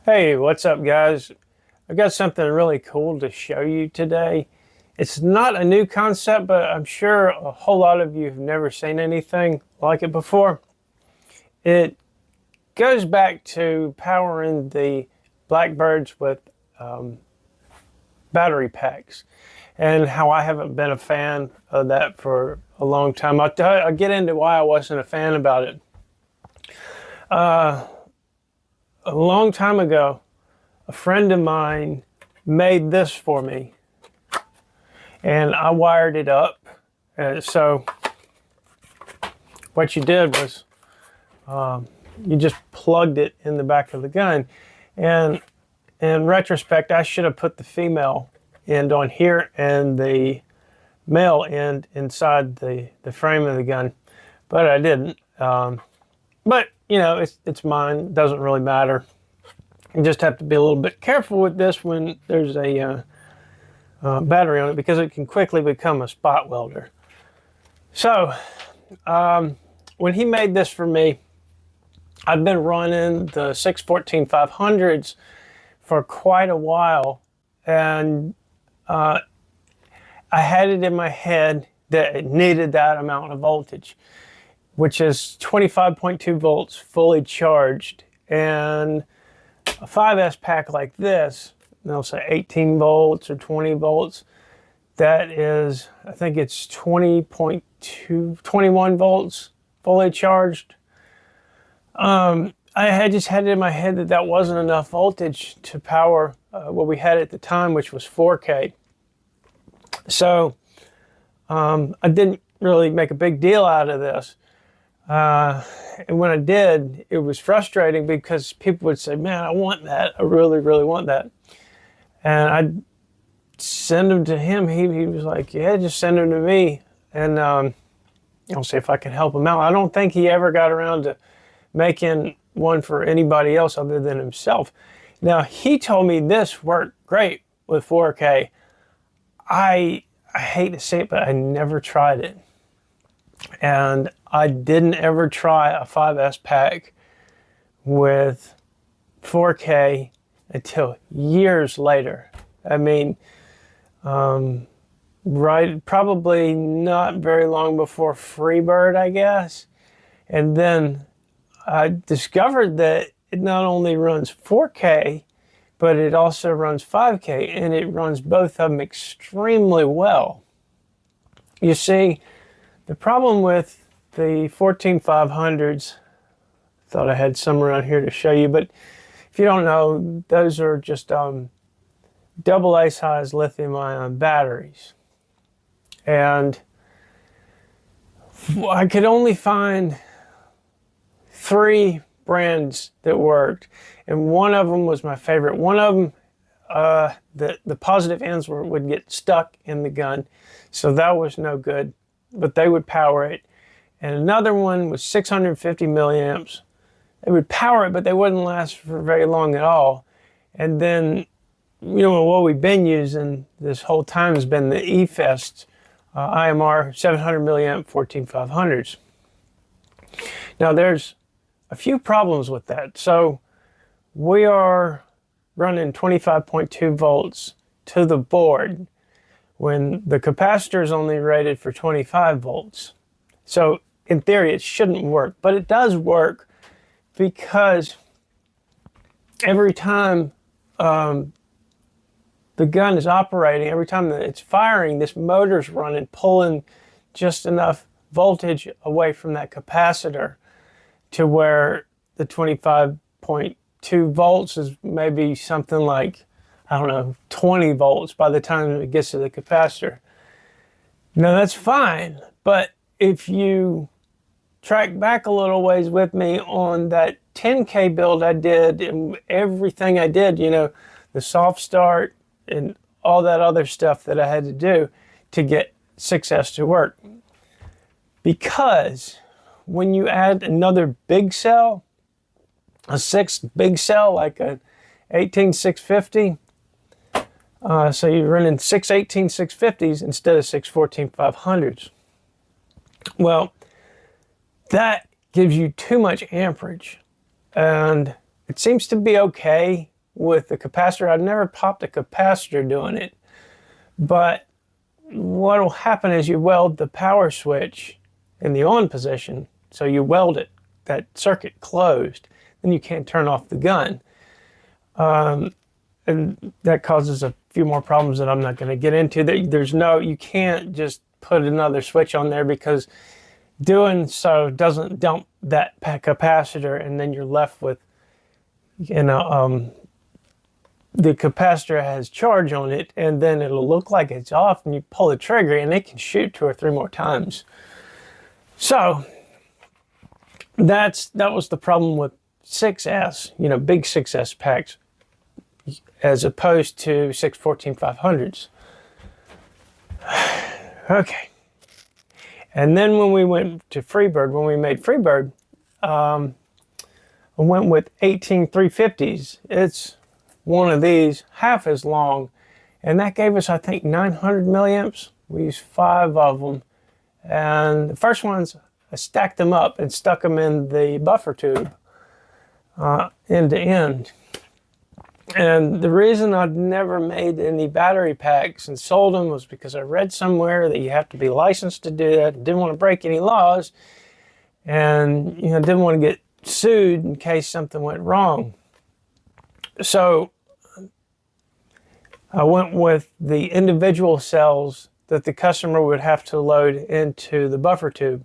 Hey, what's up, guys? I got something really cool to show you today. It's not a new concept, but I'm sure a whole lot of you have never seen anything like it before. It goes back to powering the Blackbirds with battery packs and how I haven't been a fan of that for a long time. I'll get into why I wasn't a fan about it. A long time ago, a friend of mine made this for me and I wired it up. So what you did was you just plugged it in the back of the gun. And in retrospect, I should have put the female end on here and the male end inside the frame of the gun, but I didn't. But you know, it's mine. Doesn't really matter. You just have to be a little bit careful with this when there's a battery on it, because it can quickly become a spot welder. So when he made this for me, I've been running the 614-500s for quite a while, and I had it in my head that it needed that amount of voltage, which is 25.2 volts fully charged. And a 5S pack like this, they'll say 18 volts or 20 volts. That is, I think it's 21 volts fully charged. I had just had it in my head that that wasn't enough voltage to power what we had at the time, which was 4K. So I didn't really make a big deal out of this. And when I did, it was frustrating because people would say, man, I want that. I really, really want that. And I'd send them to him. He was like, yeah, just send them to me. And I'll see if I can help him out. I don't think he ever got around to making one for anybody else other than himself. Now, he told me this worked great with 4K. I hate to say it, but I never tried it. And I didn't ever try a 5S pack with 4K until years later. I mean, right, probably not very long before Freebird, I guess. And then I discovered that it not only runs 4K, but it also runs 5K, and it runs both of them extremely well. You see, the problem with the 14500s, thought I had some around here to show you, but if you don't know, those are just double A size lithium ion batteries. And I could only find 3 brands that worked, and one of them was my favorite. One of them, the positive ends would get stuck in the gun, so that was no good, but they would power it. And another one was 650 milliamps. They would power it, but they wouldn't last for very long at all. And then, you know, what we've been using this whole time has been the eFest IMR 700 milliamp 14500s. Now, there's a few problems with that. So we are running 25.2 volts to the board when the capacitor is only rated for 25 volts. So in theory, it shouldn't work, but it does work because every time the gun is operating, every time that it's firing, this motor's running, pulling just enough voltage away from that capacitor to where the 25.2 volts is maybe something like, I don't know, 20 volts by the time it gets to the capacitor. Now that's fine, but if you track back a little ways with me on that 10K build I did and everything I did, you know, the soft start and all that other stuff that I had to do to get 6S to work. Because when you add another big cell, a 6th big cell like an 18650, so you're running 6 18650s instead of 6 14500s. Well, that gives you too much amperage, and it seems to be okay with the capacitor. I've never popped a capacitor doing it, but what will happen is you weld the power switch in the on position. So you weld it, that circuit closed, then you can't turn off the gun. And that causes a few more problems that I'm not going to get into. You can't just put another switch on there, because doing so doesn't dump that capacitor, and then you're left with, the capacitor has charge on it, and then it'll look like it's off, and you pull the trigger and it can shoot 2 or 3 more times. So that was the problem with 6S, big 6S packs, as opposed to 614-500s. Okay. And then when we went to Freebird, when we made Freebird, I went with 18-350s. It's one of these, half as long, and that gave us, I think, 900 milliamps. We used 5 of them, and the first ones, I stacked them up and stuck them in the buffer tube, end to end. And the reason I'd never made any battery packs and sold them was because I read somewhere that you have to be licensed to do that. Didn't want to break any laws, and didn't want to get sued in case something went wrong. So I went with the individual cells that the customer would have to load into the buffer tube.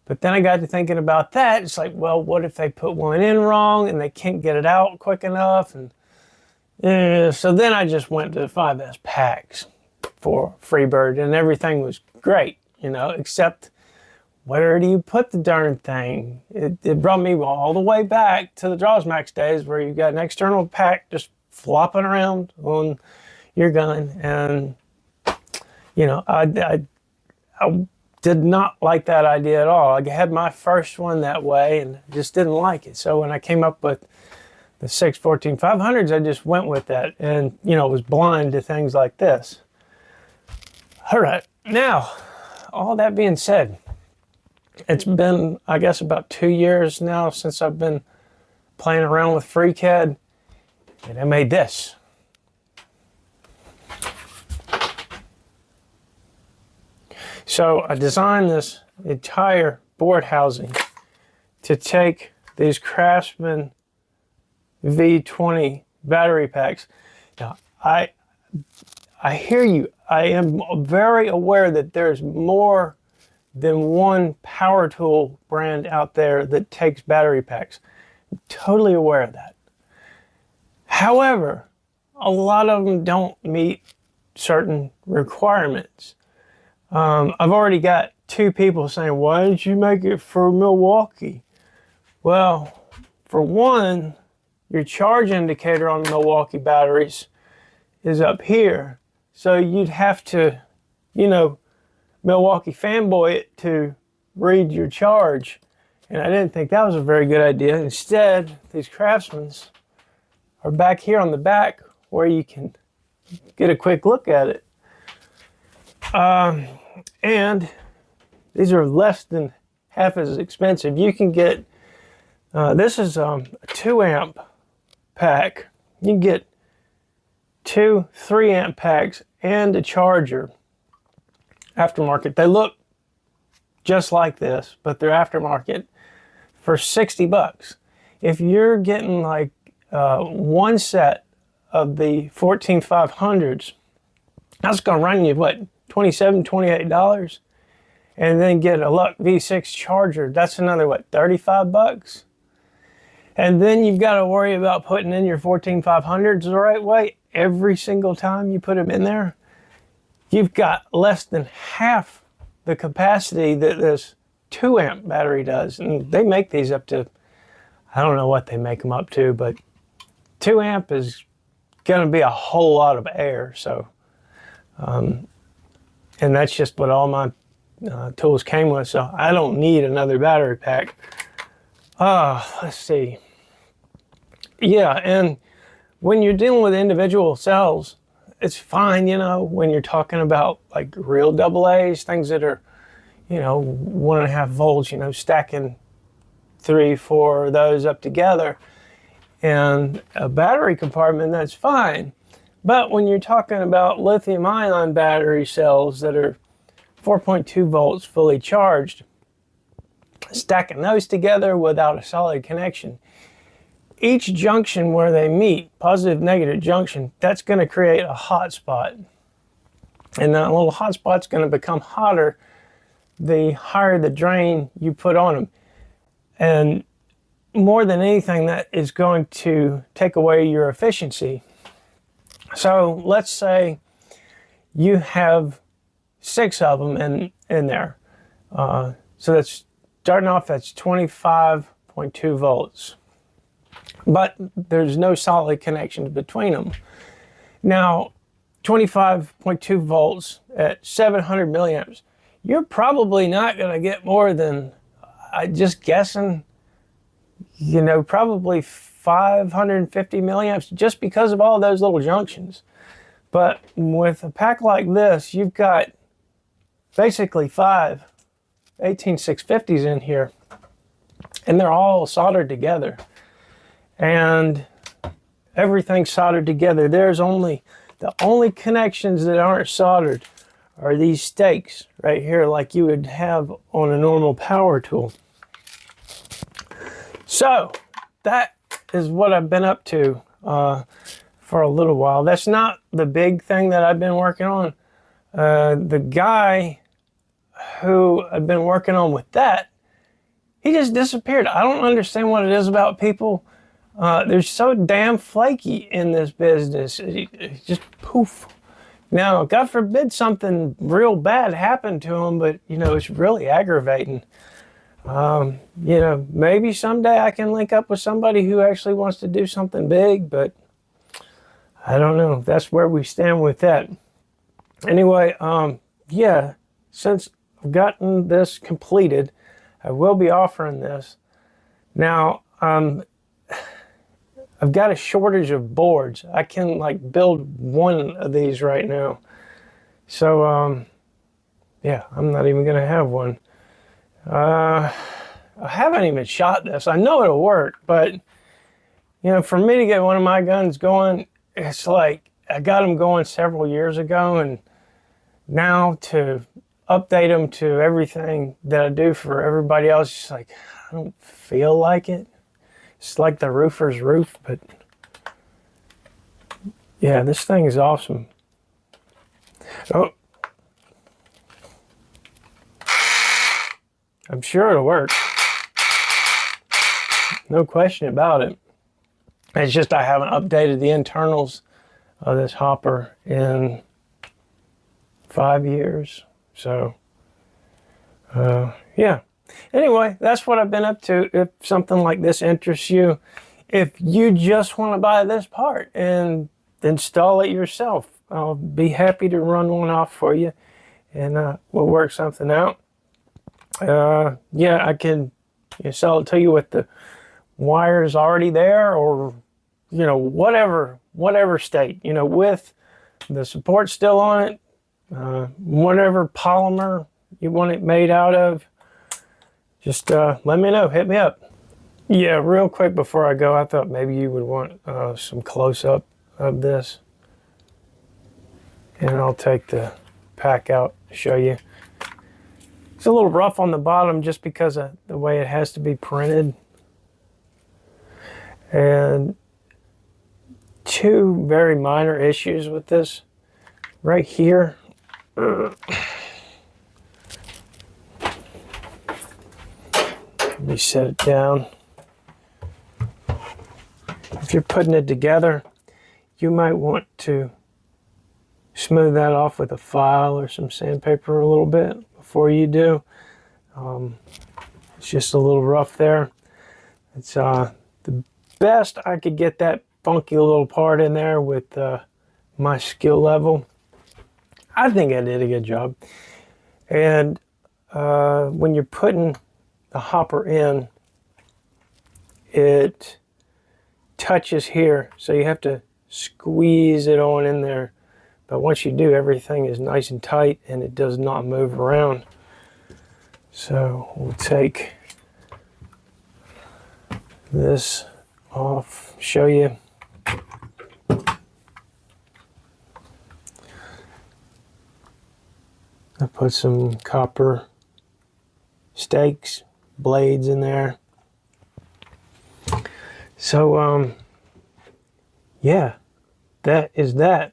But then I got to thinking about that. It's like, well, what if they put one in wrong and they can't get it out quick enough? And so then I just went to 5S packs for Freebird, and everything was great, except where do you put the darn thing? It brought me all the way back to the Drawsmax days, where you got an external pack just flopping around on your gun. And, I did not like that idea at all. I had my first one that way and just didn't like it. So when I came up with the 614-500s, I just went with that, and, was blind to things like this. All right. Now, all that being said, it's been, I guess, about 2 years now since I've been playing around with FreeCAD, and I made this. So I designed this entire board housing to take these Craftsman V20 battery packs. Now, I hear you. I am very aware that there's more than one power tool brand out there that takes battery packs. I'm totally aware of that. However, a lot of them don't meet certain requirements. I've already got 2 people saying, why didn't you make it for Milwaukee? Well, for one, your charge indicator on Milwaukee batteries is up here. So you'd have to, Milwaukee fanboy it to read your charge. And I didn't think that was a very good idea. Instead, these Craftsmans are back here on the back where you can get a quick look at it. And these are less than half as expensive. You can get, this is a 2 amp pack. You can get 2 3 amp packs and a charger, aftermarket. They look just like this, but they're aftermarket, for $60. If you're getting like one set of the 14500s, that's going to run you what, $27, $28, and then get a Luck V6 charger. That's another what, $35? And then you've got to worry about putting in your 14500s the right way every single time you put them in there. You've got less than half the capacity that this 2 amp battery does. And they make these up to, I don't know what they make them up to, but 2 amp is going to be a whole lot of air. So, and that's just what all my tools came with. So I don't need another battery pack. Let's see. Yeah, and when you're dealing with individual cells, it's fine, when you're talking about like real AA's, things that are, 1.5 volts, stacking 3, 4 of those up together. in a battery compartment, that's fine. But when you're talking about lithium ion battery cells that are 4.2 volts fully charged, stacking those together without a solid connection, each junction where they meet, positive negative junction, that's going to create a hot spot. And that little hot spot's going to become hotter the higher the drain you put on them. And more than anything, that is going to take away your efficiency. So let's say you have 6 of them in there. So that's starting off, that's 25.2 volts. But there's no solid connections between them. Now, 25.2 volts at 700 milliamps, you're probably not going to get more than, just guessing, probably 550 milliamps just because of all those little junctions. But with a pack like this, you've got basically 5 18650s in here, and they're all soldered together. And everything's soldered together. The only connections that aren't soldered are these stakes right here, like you would have on a normal power tool. So that is what I've been up to for a little while. That's not the big thing that I've been working on. The guy who I've been working on with that, he just disappeared. I don't understand what it is about people. They're so damn flaky in this business. It just poof. Now, God forbid something real bad happened to them, but it's really aggravating. Maybe someday I can link up with somebody who actually wants to do something big, but I don't know. That's where we stand with that. Anyway, since I've gotten this completed, I will be offering this. Now, I've got a shortage of boards. I can build one of these right now. So, I'm not even gonna have one. I haven't even shot this. I know it'll work, but for me to get one of my guns going, it's like I got them going several years ago, and now to update them to everything that I do for everybody else, it's like I don't feel like it. It's like the roofer's roof, but yeah, this thing is awesome. Oh, I'm sure it'll work. No question about it. It's just I haven't updated the internals of this hopper in 5 years. So, yeah. Anyway, that's what I've been up to. If something like this interests you, if you just want to buy this part and install it yourself, I'll be happy to run one off for you, and we'll work something out. I can sell it to you with the wires already there, or whatever state, with the support still on it, whatever polymer you want it made out of. Just let me know. Hit me up. Yeah, real quick before I go, I thought maybe you would want some close-up of this. And I'll take the pack out to show you. It's a little rough on the bottom just because of the way it has to be printed. And 2 very minor issues with this. Right here. Let me set it down. If you're putting it together, you might want to smooth that off with a file or some sandpaper a little bit before you do. It's just a little rough there. It's the best I could get that funky little part in there with my skill level. I think I did a good job. And when you're putting the hopper in, it touches here, so you have to squeeze it on in there. But once you do, everything is nice and tight and it does not move around. So we'll take this I'll show you. I put some copper stakes, blades in there. So, yeah, that is that.